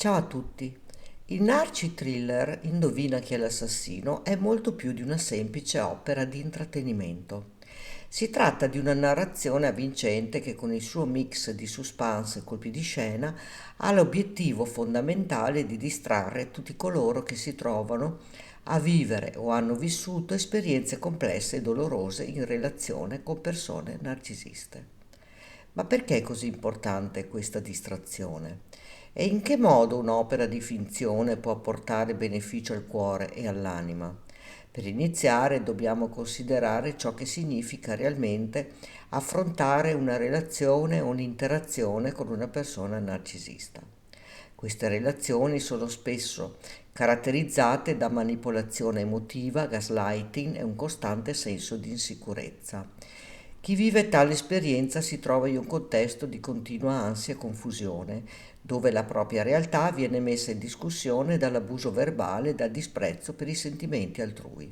Ciao a tutti. Il Narci thriller Indovina chi è l'assassino è molto più di una semplice opera di intrattenimento. Si tratta di una narrazione avvincente che con il suo mix di suspense e colpi di scena ha l'obiettivo fondamentale di distrarre tutti coloro che si trovano a vivere o hanno vissuto esperienze complesse e dolorose in relazione con persone narcisiste. Ma perché è così importante questa distrazione? E in che modo un'opera di finzione può portare beneficio al cuore e all'anima? Per iniziare dobbiamo considerare ciò che significa realmente affrontare una relazione o un'interazione con una persona narcisista. Queste relazioni sono spesso caratterizzate da manipolazione emotiva, gaslighting e un costante senso di insicurezza. Chi vive tale esperienza si trova in un contesto di continua ansia e confusione, dove la propria realtà viene messa in discussione dall'abuso verbale e dal disprezzo per i sentimenti altrui.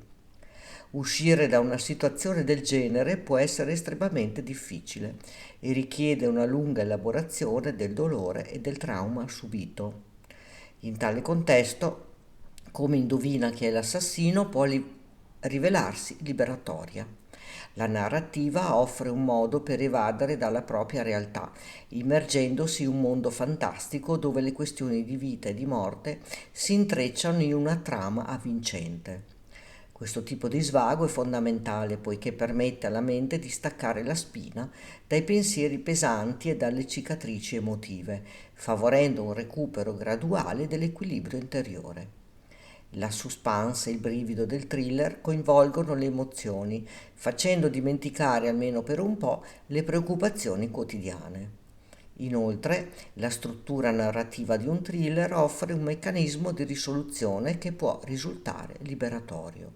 Uscire da una situazione del genere può essere estremamente difficile e richiede una lunga elaborazione del dolore e del trauma subito. In tale contesto, come indovina chi è l'assassino, può rivelarsi liberatoria. La narrativa offre un modo per evadere dalla propria realtà, immergendosi in un mondo fantastico dove le questioni di vita e di morte si intrecciano in una trama avvincente. Questo tipo di svago è fondamentale poiché permette alla mente di staccare la spina dai pensieri pesanti e dalle cicatrici emotive, favorendo un recupero graduale dell'equilibrio interiore. La suspense e il brivido del thriller coinvolgono le emozioni, facendo dimenticare almeno per un po' le preoccupazioni quotidiane. Inoltre, la struttura narrativa di un thriller offre un meccanismo di risoluzione che può risultare liberatorio.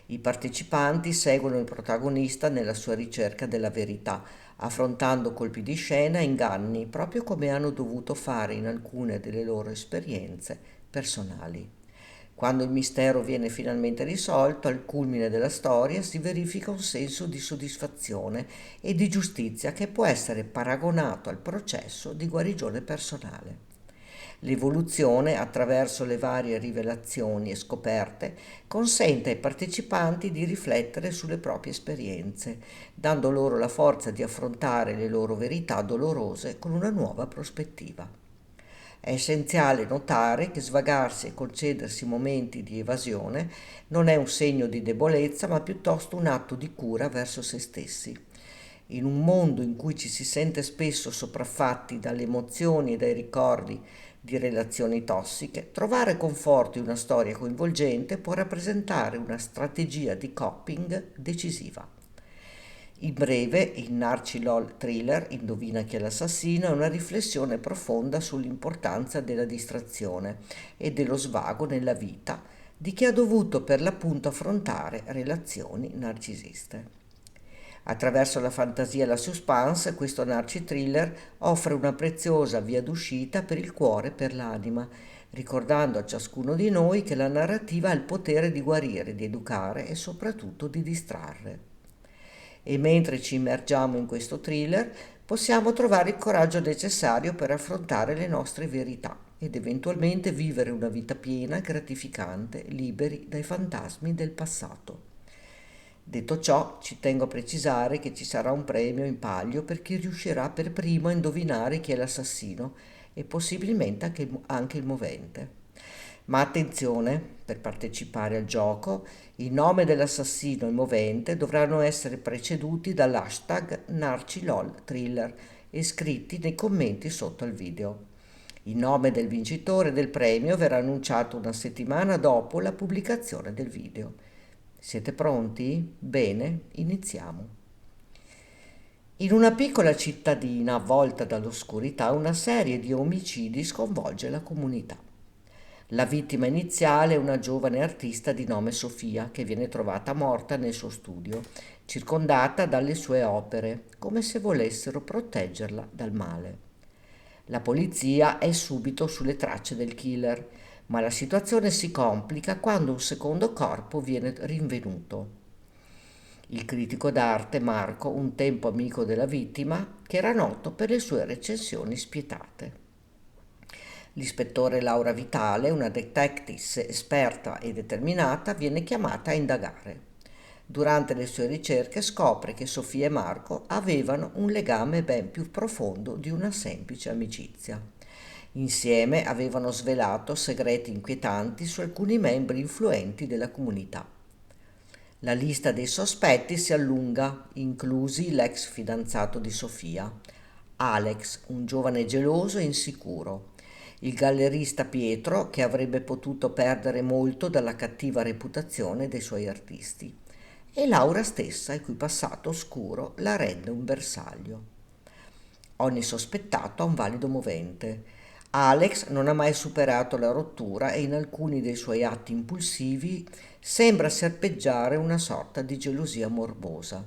I partecipanti seguono il protagonista nella sua ricerca della verità, affrontando colpi di scena e inganni, proprio come hanno dovuto fare in alcune delle loro esperienze personali. Quando il mistero viene finalmente risolto, al culmine della storia si verifica un senso di soddisfazione e di giustizia che può essere paragonato al processo di guarigione personale. L'evoluzione, attraverso le varie rivelazioni e scoperte, consente ai partecipanti di riflettere sulle proprie esperienze, dando loro la forza di affrontare le loro verità dolorose con una nuova prospettiva. È essenziale notare che svagarsi e concedersi momenti di evasione non è un segno di debolezza, ma piuttosto un atto di cura verso se stessi. In un mondo in cui ci si sente spesso sopraffatti dalle emozioni e dai ricordi di relazioni tossiche, trovare conforto in una storia coinvolgente può rappresentare una strategia di coping decisiva. In breve, il Narci LOL thriller Indovina chi è l'assassino è una riflessione profonda sull'importanza della distrazione e dello svago nella vita di chi ha dovuto per l'appunto affrontare relazioni narcisiste. Attraverso la fantasia e la suspense, questo Narci thriller offre una preziosa via d'uscita per il cuore e per l'anima, ricordando a ciascuno di noi che la narrativa ha il potere di guarire, di educare e soprattutto di distrarre. E mentre ci immergiamo in questo thriller, possiamo trovare il coraggio necessario per affrontare le nostre verità ed eventualmente vivere una vita piena e gratificante, liberi dai fantasmi del passato. Detto ciò, ci tengo a precisare che ci sarà un premio in palio per chi riuscirà per primo a indovinare chi è l'assassino e possibilmente anche il movente. Ma attenzione, per partecipare al gioco, il nome dell'assassino e il movente dovranno essere preceduti dall'hashtag NarciLOLThriller e scritti nei commenti sotto al video. Il nome del vincitore del premio verrà annunciato una settimana dopo la pubblicazione del video. Siete pronti? Bene, iniziamo. In una piccola cittadina avvolta dall'oscurità, una serie di omicidi sconvolge la comunità. La vittima iniziale è una giovane artista di nome Sofia che viene trovata morta nel suo studio, circondata dalle sue opere, come se volessero proteggerla dal male. La polizia è subito sulle tracce del killer, ma la situazione si complica quando un secondo corpo viene rinvenuto. Il critico d'arte Marco, un tempo amico della vittima, che era noto per le sue recensioni spietate. L'ispettore Laura Vitale, una detective esperta e determinata, viene chiamata a indagare. Durante le sue ricerche scopre che Sofia e Marco avevano un legame ben più profondo di una semplice amicizia. Insieme avevano svelato segreti inquietanti su alcuni membri influenti della comunità. La lista dei sospetti si allunga, inclusi l'ex fidanzato di Sofia, Alex, un giovane geloso e insicuro, il gallerista Pietro, che avrebbe potuto perdere molto dalla cattiva reputazione dei suoi artisti, e Laura stessa, il cui passato oscuro la rende un bersaglio. Ogni sospettato ha un valido movente. Alex non ha mai superato la rottura e in alcuni dei suoi atti impulsivi sembra serpeggiare una sorta di gelosia morbosa.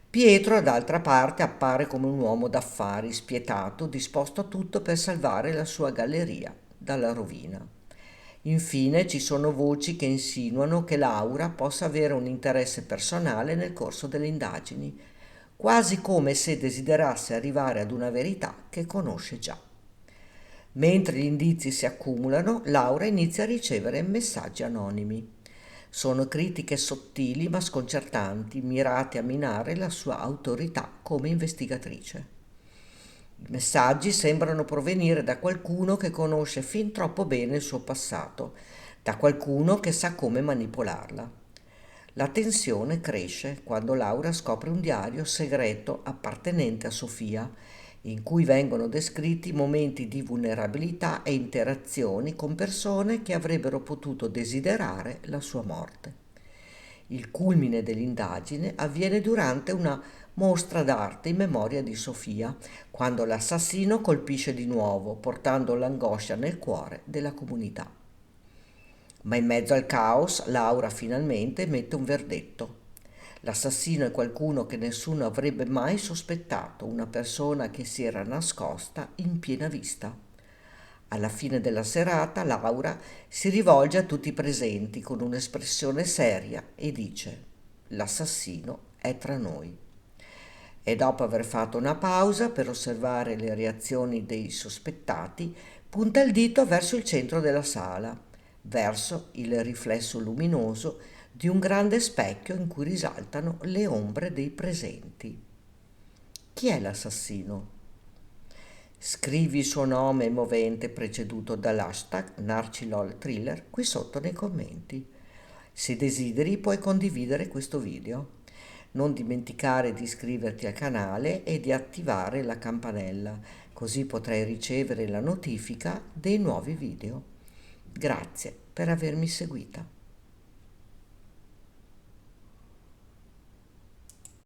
Pietro, d'altra parte, appare come un uomo d'affari spietato, disposto a tutto per salvare la sua galleria dalla rovina. Infine ci sono voci che insinuano che Laura possa avere un interesse personale nel corso delle indagini, quasi come se desiderasse arrivare ad una verità che conosce già. Mentre gli indizi si accumulano, Laura inizia a ricevere messaggi anonimi. Sono critiche sottili ma sconcertanti, mirate a minare la sua autorità come investigatrice. I messaggi sembrano provenire da qualcuno che conosce fin troppo bene il suo passato, da qualcuno che sa come manipolarla. La tensione cresce quando Laura scopre un diario segreto appartenente a Sofia, in cui vengono descritti momenti di vulnerabilità e interazioni con persone che avrebbero potuto desiderare la sua morte. Il culmine dell'indagine avviene durante una mostra d'arte in memoria di Sofia, quando l'assassino colpisce di nuovo, portando l'angoscia nel cuore della comunità. Ma in mezzo al caos, Laura finalmente emette un verdetto. L'assassino è qualcuno che nessuno avrebbe mai sospettato, una persona che si era nascosta in piena vista. Alla fine della serata, Laura si rivolge a tutti i presenti con un'espressione seria e dice: l'assassino è tra noi. E dopo aver fatto una pausa per osservare le reazioni dei sospettati, punta il dito verso il centro della sala, verso il riflesso luminoso di un grande specchio in cui risaltano le ombre dei presenti. Chi è l'assassino? Scrivi il suo nome movente preceduto dall'hashtag #NarciLolThriller qui sotto nei commenti. Se desideri puoi condividere questo video. Non dimenticare di iscriverti al canale e di attivare la campanella, così potrai ricevere la notifica dei nuovi video. Grazie per avermi seguita.